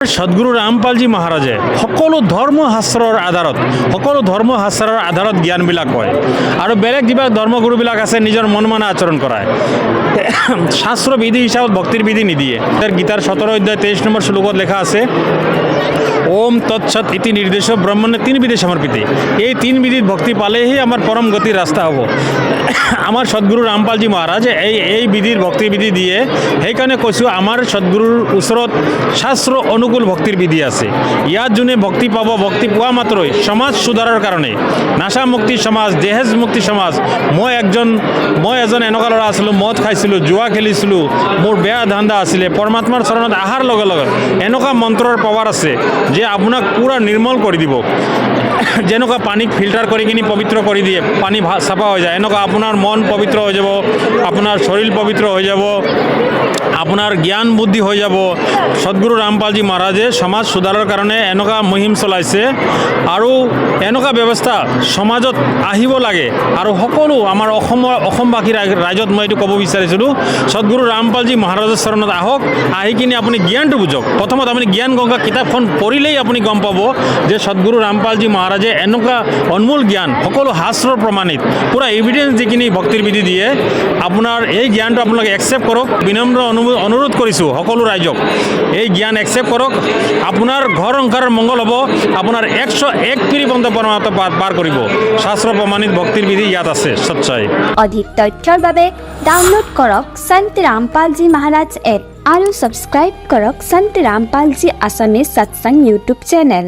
সদ্গুৰু ৰামপালজী মহাৰাজে সকলো ধৰ্মশাস্ত্ৰৰ আধাৰত জ্ঞানবিলাক কয় আৰু বেলেগ কিবা ধৰ্মগুৰুবিলাক আছে নিজৰ মন মানা আচৰণ কৰায় শাস্ত্ৰ বিধি হিচাপত ভক্তিৰ বিধি নিদিয়ে। গীতাৰ 17 অধ্যায় 23 নম্বৰ শ্লোকত লেখা আছে ওম তৎসৎ ইতি নিৰ্দেশ ব্ৰহ্মণ্যে তিন বিধি সমৰ্পিতে। এই তিন বিধিত ভক্তি পালেহে আমাৰ পৰম গতিৰ ৰাস্তা হ'ব। আমাৰ সদ্গুৰু ৰামপালজী মহাৰাজে এই বিধিৰ ভক্তিৰ বিধি দিয়ে। সেইকাৰণে কৈছোঁ আমাৰ সদ্গুৰুৰ ওচৰত শাস্ত্ৰ অনুকূল ভক্তিৰ বিধি আছে। ইয়াত যোনে ভক্তি পাব, ভক্তি পোৱা মাত্ৰই সমাজ সুধাৰৰ কাৰণে নাশা মুক্তি সমাজ, দেহেজ মুক্তি সমাজ। মই এজন এনেকুৱা ল'ৰা আছিলোঁ, মদ খাইছিলোঁ, জুৱা খেলিছিলোঁ, মোৰ বেয়া ধান্দা আছিলে। পৰমাত্মাৰ চৰণত অহাৰ লগে লগে এনেকুৱা মন্ত্ৰৰ পাৱাৰ আছে যে আপোনাক পূৰা নিৰ্মল কৰি দিব। যেনেকুৱা পানীক ফিল্টাৰ কৰি কিনি পবিত্ৰ কৰি দিয়ে, পানী চাফা হৈ যায়, এনেকুৱা আপোনাৰ মন পবিত্ৰ হৈ যাব, আপোনাৰ শৰীৰ পবিত্ৰ হৈ যাব, আপোনাৰ জ্ঞান বুদ্ধি হৈ যাব। সদ্গুৰু ৰামপালজী মহাৰাজে সমাজ সুধাৰৰ কাৰণে এনেকুৱা মুহিম চলাইছে আৰু এনেকুৱা ব্যৱস্থা সমাজত আহিব লাগে। আৰু সকলো আমাৰ অসমবাসী ৰাইজত মই এইটো ক'ব বিচাৰিছিলোঁ, সদ্গুৰু ৰামপালজী মহাৰাজৰ চৰণত আহক, আহি কিনি আপুনি জ্ঞানটো বুজক। প্ৰথমত আপুনি জ্ঞান গংগা কিতাপখন পঢ়িলেই আপুনি গম পাব যে সদ্গুৰু ৰামপালজী মহাৰাজে এনেকুৱা অনমোল জ্ঞান, সকলো শাস্ত্ৰৰ প্ৰমাণিত পূৰা এভিডেঞ্চ দি কিনি ভক্তিৰ বিধি দিয়ে। আপোনাৰ এই জ্ঞানটো আপোনালোকে একচেপ্ট কৰক। বিনম্ৰ অনুৰোধ কৰিছোঁ সকলো ৰাইজক, এই জ্ঞান একচেপ্ট কৰক। আপোনাৰ ঘৰ সংসাৰৰ মংগল হ'ব, আপোনাৰ 101 পিঢ়ি পৰ্যন্ত পৰমাত্মা পাৰ কৰিব। শাস্ত্ৰ প্ৰমাণিত ভক্তিৰ বিধি ইয়াত আছে সচ্চাই। অধিক তথ্যৰ বাবে ডাউনলোড কৰক সন্ত ৰামপালজী মহাৰাজ এপ আৰু ছাবস্ক্ৰাইব কৰক সন্ত ৰামপালজী আছামিজ সৎসংগ ইউটিউব চেনেল।